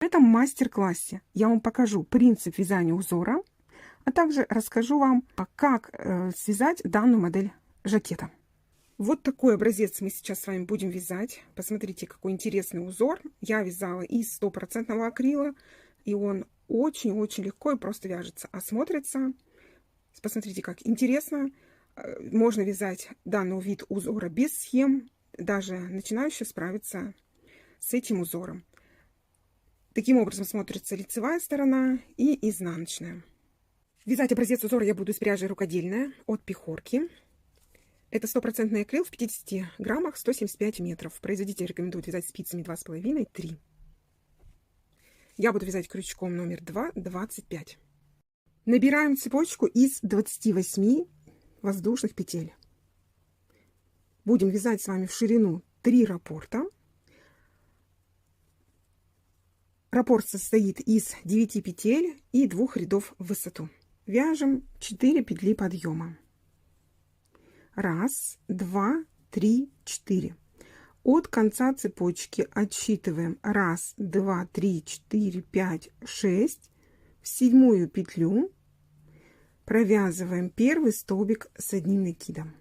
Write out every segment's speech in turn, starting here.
В этом мастер-классе я вам покажу принцип вязания узора, а также расскажу вам, как связать данную модель жакета. Вот такой образец мы сейчас с вами будем вязать. Посмотрите, какой интересный узор. Я вязала из 100% акрила, и он очень-очень легко и просто вяжется. А смотрится, посмотрите, как интересно. Можно вязать данный вид узора без схем. Даже начинающие справиться с этим узором. Таким образом смотрится лицевая сторона и изнаночная. Вязать образец узора я буду из пряжи рукодельная от Пехорки. Это 100% акрил в 50 граммах, 175 метров. Производитель рекомендует вязать спицами 2,5-3. Я буду вязать крючком номер 2, 25. Набираем цепочку из 28 воздушных петель. Будем вязать с вами в ширину 3 раппорта. Раппорт состоит из 9 петель и 2 рядов в высоту. Вяжем 4 петли подъема. 1, 2, 3, 4. От конца цепочки отсчитываем 1, 2, 3, 4, 5, 6. В 7-ю петлю провязываем первый столбик с одним накидом.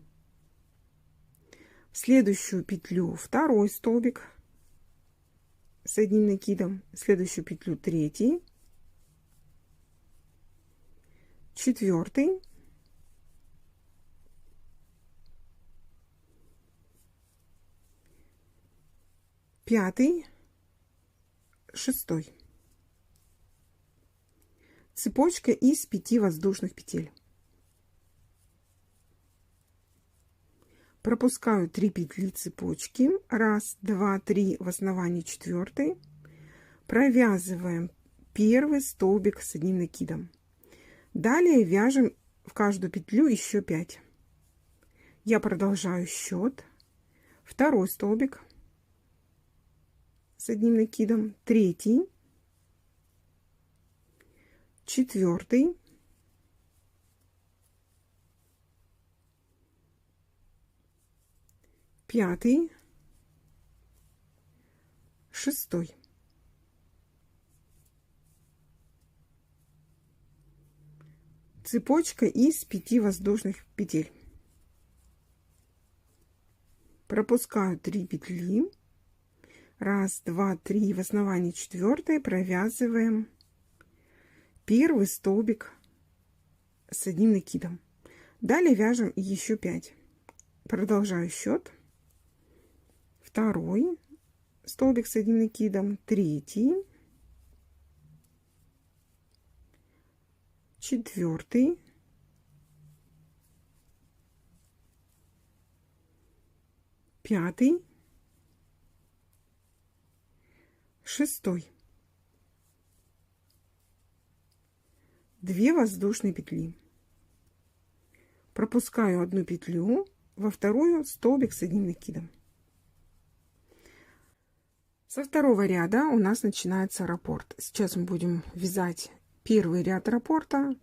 В следующую петлю второй столбик с одним накидом, в следующую петлю третий, четвертый, пятый, шестой. Цепочка из 5 воздушных петель. Пропускаю 3 петли цепочки. 1, 2, 3 в основании 4. Провязываем первый столбик с одним накидом. Далее вяжем в каждую петлю еще 5. Я продолжаю счет. Второй столбик с одним накидом. Третий. Четвертый. Пятый, шестой. Цепочка из 5 воздушных петель. Пропускаю 3 петли. 1, 2, 3 в основании 4 провязываем первый столбик с одним накидом. Далее вяжем еще 5. Продолжаю счет. Второй столбик с одним накидом, третий, четвертый, пятый, шестой. 2 воздушные петли. Пропускаю одну петлю, во вторую столбик с одним накидом. Со второго ряда у нас начинается раппорт. Сейчас мы будем вязать первый ряд раппорта.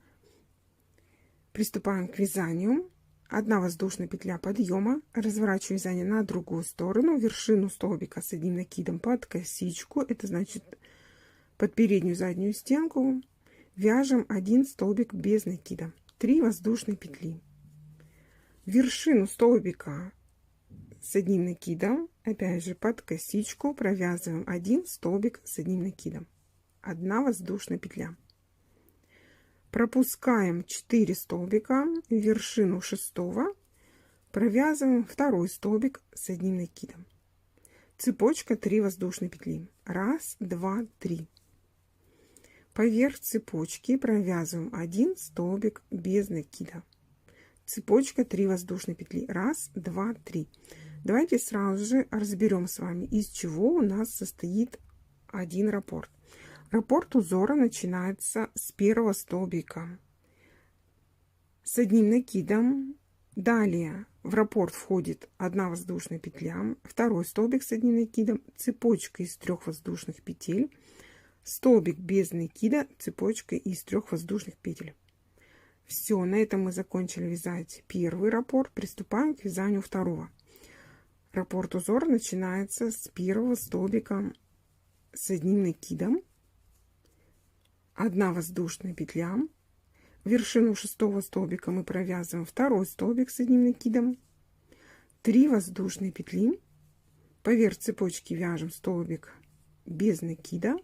Приступаем к вязанию. 1 воздушная петля подъема. Разворачиваю вязание на другую сторону. Вершину столбика с одним накидом под косичку. Это значит под переднюю заднюю стенку. Вяжем 1 столбик без накида. 3 воздушные петли. Вершину столбика с одним накидом, опять же под косичку, провязываем 1 столбик с одним накидом. 1 воздушная петля. Пропускаем 4 столбика, вершину 6-го, провязываем 2 столбик с одним накидом. Цепочка 3 воздушные петли. 1, 2, 3. Поверх цепочки провязываем 1 столбик без накида. Цепочка 3 воздушные петли. 1, 2, 3. Давайте сразу же разберем с вами, из чего у нас состоит один раппорт. Раппорт узора начинается с первого столбика с одним накидом. Далее в раппорт входит 1 воздушная петля, 2 столбик с одним накидом, цепочка из 3 воздушных петель, столбик без накида, цепочка из 3 воздушных петель. Все, на этом мы закончили вязать первый раппорт. Приступаем к вязанию второго. Раппорт узора начинается с первого столбика с одним накидом. 1 воздушная петля, вершину 6 столбика мы провязываем 2 столбик с одним накидом, 3 воздушные петли, поверх цепочки вяжем столбик без накида,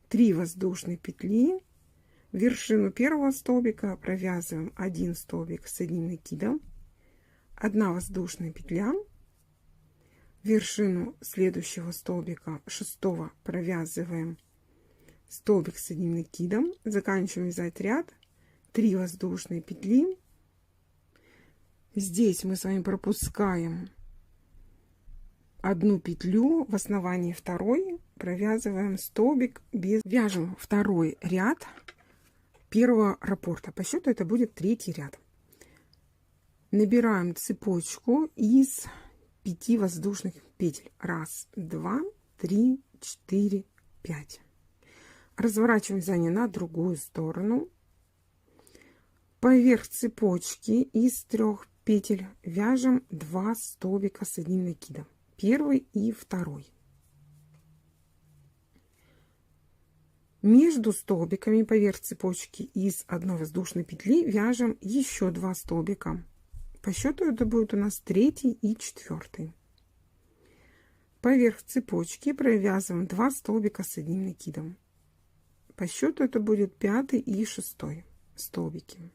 3 воздушные петли, вершину 1 столбика провязываем 1 столбик с одним накидом, 1 воздушная петля, вершину следующего столбика 6 провязываем столбик с одним накидом, заканчиваем вязать ряд, 3 воздушные петли. Здесь мы с вами пропускаем 1 петлю, в основании 2 провязываем столбик без, вяжем 2 ряд 1 раппорта. По счету это будет 3 ряд. Набираем цепочку из 5 воздушных петель. 1, 2, 3, 4, 5. Разворачиваем вязание на другую сторону. Поверх цепочки из 3 петель вяжем 2 столбика с одним накидом. 1 и 2. Между столбиками поверх цепочки из 1 воздушной петли вяжем еще 2 столбика. По счету это будет у нас 3 и 4. Поверх цепочки провязываем 2 столбика с одним накидом. По счету это будет 5 и 6 столбики.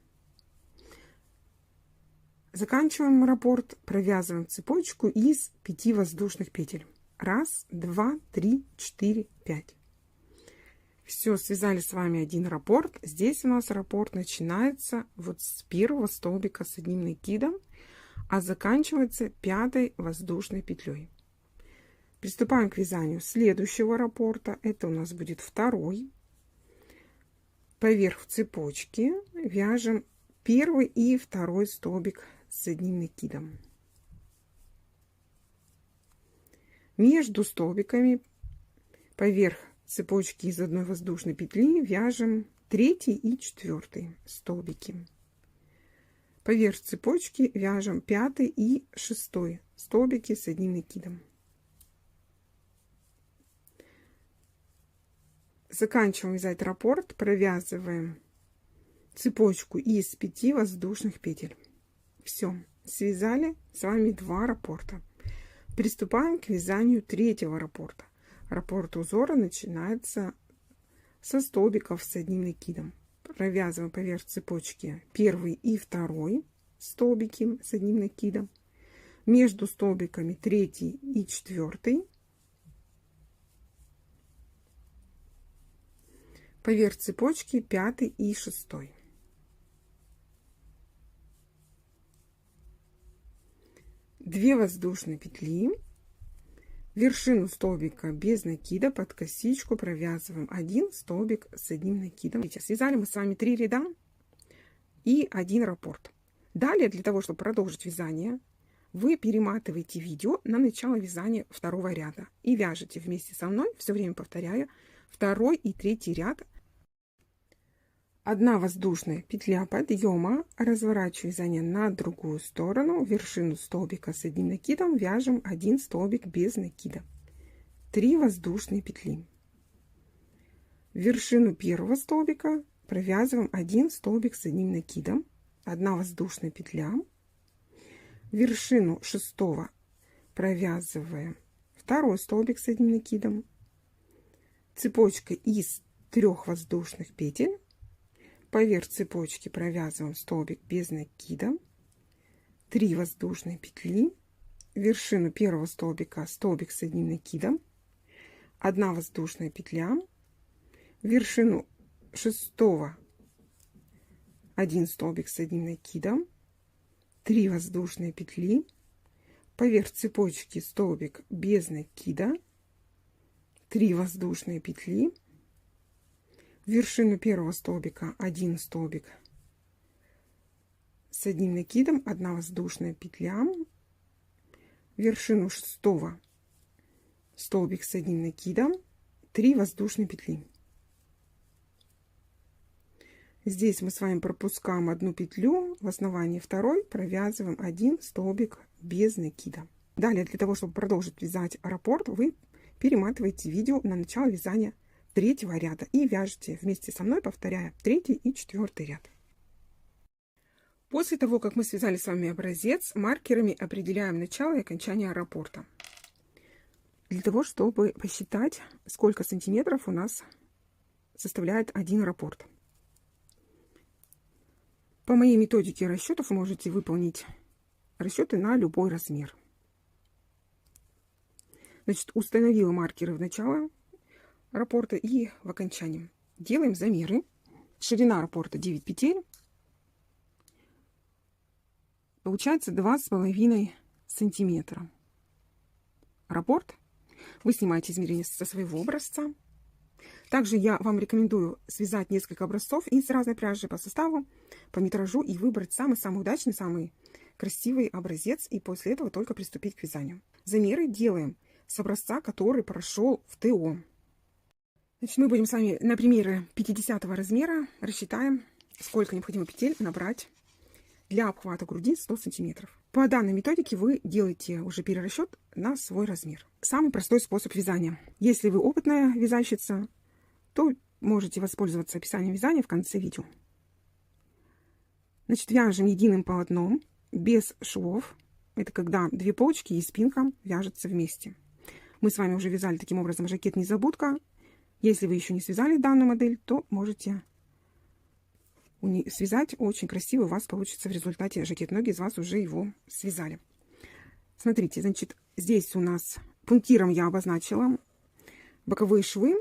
Заканчиваем раппорт, провязываем цепочку из 5 воздушных петель. 1, 2, 3, 4, 5. Все, связали с вами один раппорт. Здесь у нас раппорт начинается вот с 1 столбика с одним накидом, а заканчивается 5 воздушной петлей. Приступаем к вязанию следующего раппорта. Это у нас будет 2. Поверх цепочки вяжем 1 и 2 столбик с одним накидом. Между столбиками поверх цепочки из 1 воздушной петли вяжем 3 и 4 столбики. Поверх цепочки вяжем 5 и 6 столбики с одним накидом. Заканчиваем вязать раппорт, провязываем цепочку из 5 воздушных петель. Все, связали с вами 2 раппорта. Приступаем к вязанию 3-го раппорта. Раппорт узора начинается со столбиков с одним накидом. Провязываем поверх цепочки 1 и 2 столбики с одним накидом. Между столбиками 3 и 4. Поверх цепочки 5 и 6. Две воздушные петли, вершину столбика без накида под косичку провязываем 1 столбик с одним накидом. Связали мы с вами 3 ряда и 1 раппорт. Далее, для того, чтобы продолжить вязание, вы перематываете видео на начало вязания 2 ряда и вяжете вместе со мной, все время повторяя, 2 и 3 ряд. 1 воздушная петля подъема, разворачиваю вязание на другую сторону, вершину столбика с одним накидом вяжем 1 столбик без накида, 3 воздушные петли. Вершину 1 столбика провязываем 1 столбик с одним накидом, 1 воздушная петля. Вершину 6 провязываем 2 столбик с одним накидом, цепочка из 3 воздушных петель. Поверх цепочки провязываем столбик без накида, 3 воздушные петли, вершину 1 столбика столбик с одним накидом, 1 воздушная петля, вершину 6 1 столбик с одним накидом, 3 воздушные петли, поверх цепочки столбик без накида, 3 воздушные петли, вершину 1 столбика 1 столбик с одним накидом, 1 воздушная петля, вершину 6 столбик с одним накидом, 3 воздушные петли. Здесь мы с вами пропускаем 1 петлю, в основании 2 провязываем 1 столбик без накида. Далее, для того, чтобы продолжить вязать раппорт, вы перематываете видео на начало вязания третьего ряда и вяжете вместе со мной, повторяя третий и четвертый ряд. После того, как мы связали с вами образец, маркерами определяем начало и окончание раппорта. Для того, чтобы посчитать, сколько сантиметров у нас составляет один раппорт. По моей методике расчетов вы можете выполнить расчеты на любой размер. Значит, установила маркеры в начало раппорта и в окончании. Делаем замеры. Ширина раппорта 9 петель. Получается 2,5 сантиметра. Раппорт вы снимаете измерение со своего образца. Также я вам рекомендую связать несколько образцов из разной пряжи по составу, по метражу и выбрать самый-самый удачный, самый красивый образец. И после этого только приступить к вязанию. Замеры делаем с образца, который прошел в ТО. Значит, мы будем с вами на примере 50 размера рассчитаем, сколько необходимо петель набрать для обхвата груди 100 сантиметров. По данной методике вы делаете уже перерасчет на свой размер. Самый простой способ вязания. Если вы опытная вязальщица, то можете воспользоваться описанием вязания в конце видео. Значит, вяжем единым полотном, без швов. Это когда две полочки и спинка вяжутся вместе. Мы с вами уже вязали таким образом жакет «Незабудка». Если вы еще не связали данную модель, то можете связать. Очень красиво у вас получится в результате жакет. Многие из вас уже его связали. Смотрите, значит, здесь у нас пунктиром я обозначила боковые швы.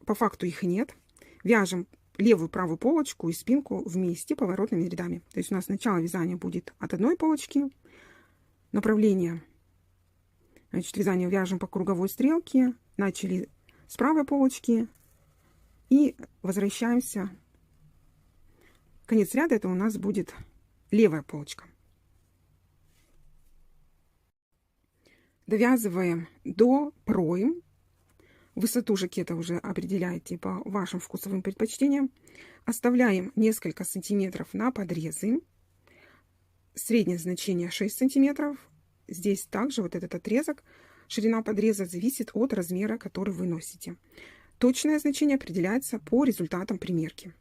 По факту их нет. Вяжем левую правую полочку и спинку вместе поворотными рядами. То есть у нас начало вязания будет от одной полочки. Направление, значит, вязание вяжем по круговой стрелке. Начали с правой полочки и возвращаемся. Конец ряда это у нас будет левая полочка. Довязываем до пройм. Высоту жакета уже определяете по вашим вкусовым предпочтениям. Оставляем несколько сантиметров на подрезы. Среднее значение 6 сантиметров. Здесь также вот этот отрезок, ширина подреза зависит от размера, который вы носите. Точное значение определяется по результатам примерки.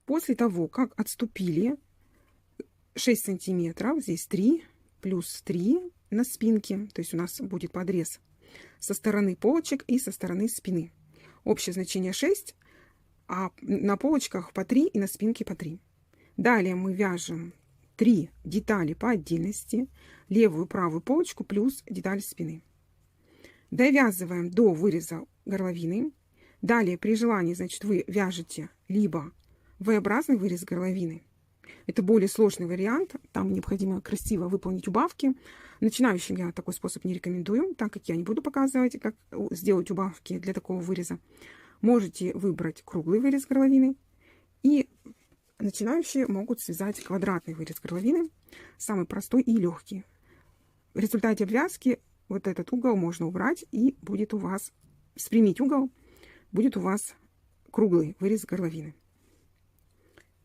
После того, как отступили 6 сантиметров, здесь 3 плюс 3 на спинке, то есть у нас будет подрез со стороны полочек и со стороны спины. Общее значение 6, а на полочках по 3 и на спинке по 3. Далее мы вяжем 3 детали по отдельности, левую и правую полочку плюс деталь спины. Довязываем до выреза горловины. Далее при желании, значит, вы вяжете либо V-образный вырез горловины. Это более сложный вариант, там необходимо красиво выполнить убавки. Начинающим я такой способ не рекомендую, так как я не буду показывать, как сделать убавки для такого выреза. Можете выбрать круглый вырез горловины, и начинающие могут связать квадратный вырез горловины, самый простой и легкий. В результате обвязки вот этот угол можно убрать, и будет у вас, спрямить угол, будет у вас круглый вырез горловины.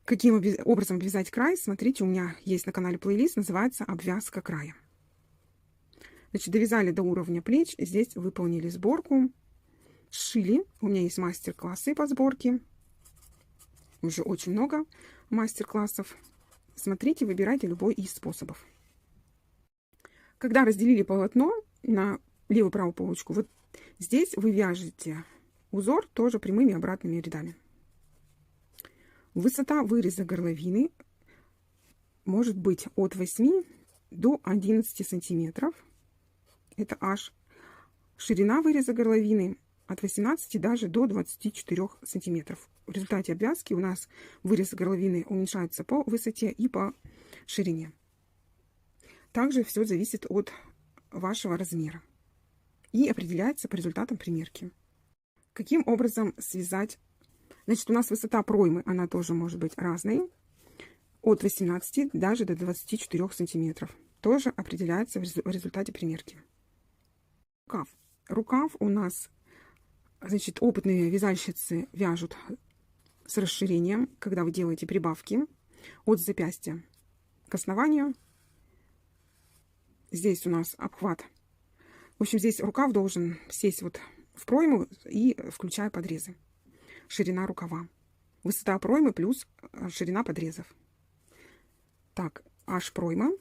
Каким образом обвязать край? Смотрите, у меня есть на канале плейлист, называется «Обвязка края». Значит, довязали до уровня плеч, здесь выполнили сборку, сшили. У меня есть мастер-классы по сборке, уже очень много мастер-классов. Смотрите, выбирайте любой из способов. Когда разделили полотно на левую и правую полочку, вот здесь вы вяжете узор тоже прямыми обратными рядами. Высота выреза горловины может быть от 8 до 11 сантиметров. Это аж. Ширина выреза горловины от 18 даже до 24 сантиметров. В результате обвязки у нас вырез горловины уменьшается по высоте и по ширине. Также все зависит от вашего размера и определяется по результатам примерки. Каким образом связать? Значит, у нас высота проймы, она тоже может быть разной. От 18 даже до 24 сантиметров. Тоже определяется в результате примерки. Рукав. Рукав у нас, значит, опытные вязальщицы вяжут с расширением, когда вы делаете прибавки от запястья к основанию. Здесь у нас обхват. В общем, здесь рукав должен сесть вот в пройму и включаю подрезы. Ширина рукава. Высота проймы плюс ширина подрезов. Так, аж пройма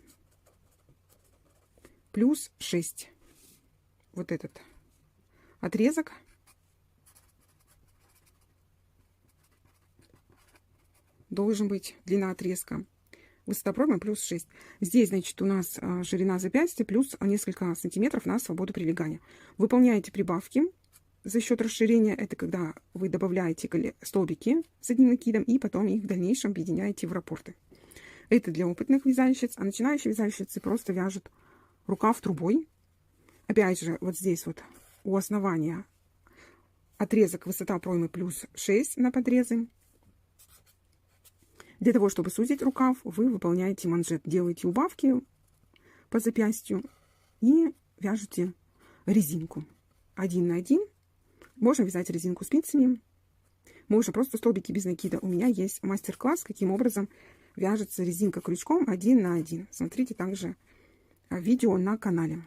плюс 6. Вот этот отрезок. Должен быть длина отрезка. Высота проймы плюс 6. Здесь, значит, у нас ширина запястья плюс несколько сантиметров на свободу прилегания. Выполняете прибавки за счет расширения. Это когда вы добавляете столбики с одним накидом и потом их в дальнейшем объединяете в раппорты. Это для опытных вязальщиц, а начинающие вязальщицы просто вяжут рукав трубой. Опять же, вот здесь вот у основания отрезок высота проймы плюс 6 на подрезы. Для того, чтобы сузить рукав, вы выполняете манжет, делаете убавки по запястью и вяжете резинку 1 на 1. Можно вязать резинку спицами, можно просто столбики без накида. У меня есть мастер-класс, каким образом вяжется резинка крючком 1 на 1. Смотрите также видео на канале.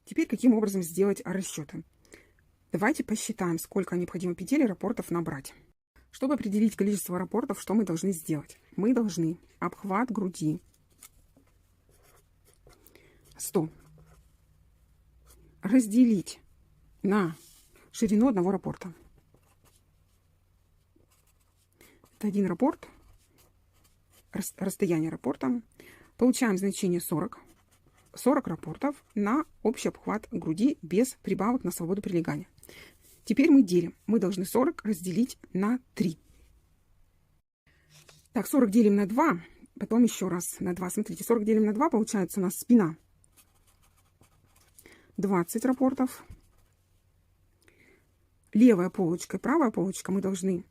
Теперь каким образом сделать расчеты. Давайте посчитаем, сколько необходимо петель и раппортов набрать. Чтобы определить количество раппортов, что мы должны сделать? Мы должны обхват груди 100 разделить на ширину одного раппорта. Это один раппорт, расстояние раппорта. Получаем значение 40. 40 раппортов на общий обхват груди без прибавок на свободу прилегания. Теперь мы делим. Мы должны 40 разделить на 3. Так, 40 делим на 2. Потом еще раз на 2. Смотрите, 40 делим на 2. Получается у нас спина 20 раппортов. Левая полочка и правая полочка мы должны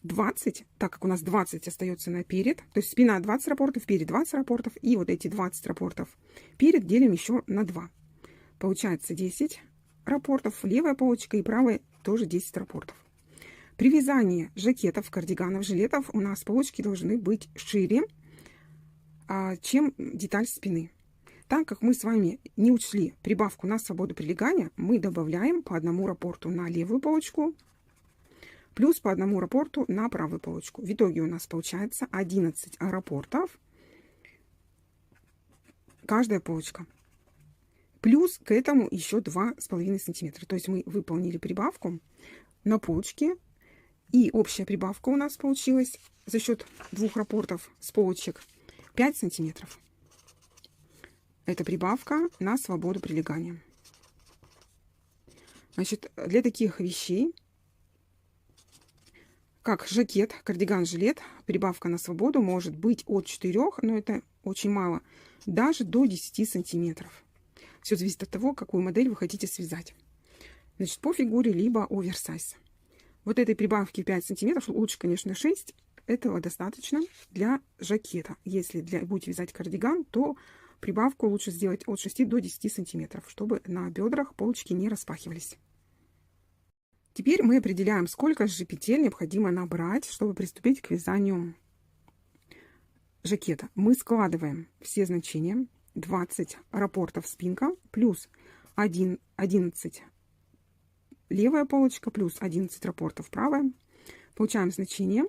20, так как у нас 20 остается наперед. То есть спина 20 раппортов, перед 20 раппортов. И вот эти 20 раппортов перед делим еще на 2. Получается 10 раппортов, левая полочка и правая тоже 10 раппортов. При вязании жакетов, кардиганов, жилетов у нас полочки должны быть шире, чем деталь спины. Так как мы с вами не учли прибавку на свободу прилегания, мы добавляем по одному раппорту на левую полочку, плюс по одному раппорту на правую полочку. В итоге у нас получается 11 раппортов каждая полочка. Плюс к этому еще 2,5 сантиметра. То есть мы выполнили прибавку на полочке. И общая прибавка у нас получилась за счет 2 раппортов с полочек 5 сантиметров. Это прибавка на свободу прилегания. Значит, для таких вещей, как жакет, кардиган, жилет, прибавка на свободу может быть от 4, но это очень мало, даже до 10 сантиметров. Все зависит от того, какую модель вы хотите связать. Значит, по фигуре, либо оверсайз. Вот этой прибавки 5 сантиметров, лучше, конечно, 6. Этого достаточно для жакета. Если будете вязать кардиган, то прибавку лучше сделать от 6 до 10 сантиметров, чтобы на бедрах полочки не распахивались. Теперь мы определяем, сколько же петель необходимо набрать, чтобы приступить к вязанию жакета. Мы складываем все значения. 20 раппортов спинка плюс 11 левая полочка плюс 11 раппортов правая. Получаем значение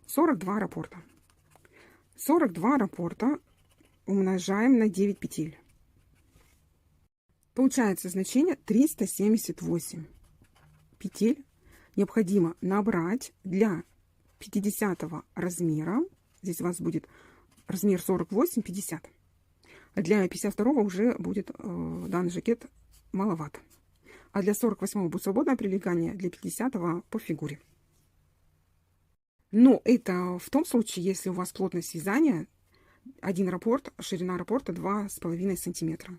42 раппорта. 42 раппорта умножаем на 9 петель. Получается значение 378 петель необходимо набрать для 50 размера. Здесь у вас будет размер 48-50. А для 52 уже будет данный жакет маловато. А для 48 будет свободное прилегание, для 50 по фигуре. Но это в том случае, если у вас плотность вязания 1 раппорт, ширина раппорта 2,5 сантиметра.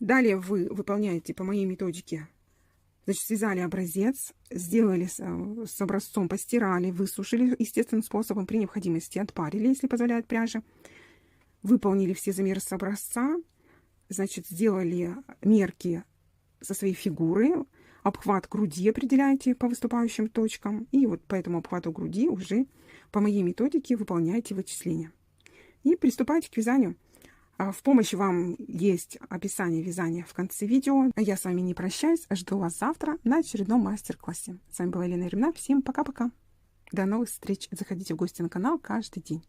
Далее вы выполняете по моей методике. Значит, связали образец, сделали с образцом, постирали, высушили естественным способом, при необходимости отпарили, если позволяет пряжа. Выполнили все замеры с образца, значит, сделали мерки со своей фигуры, обхват груди определяете по выступающим точкам, и вот по этому обхвату груди уже по моей методике выполняете вычисления. И приступайте к вязанию. В помощь вам есть описание вязания в конце видео. Я с вами не прощаюсь, жду вас завтра на очередном мастер-классе. С вами была Елена Ильина. Всем пока-пока. До новых встреч. Заходите в гости на канал каждый день.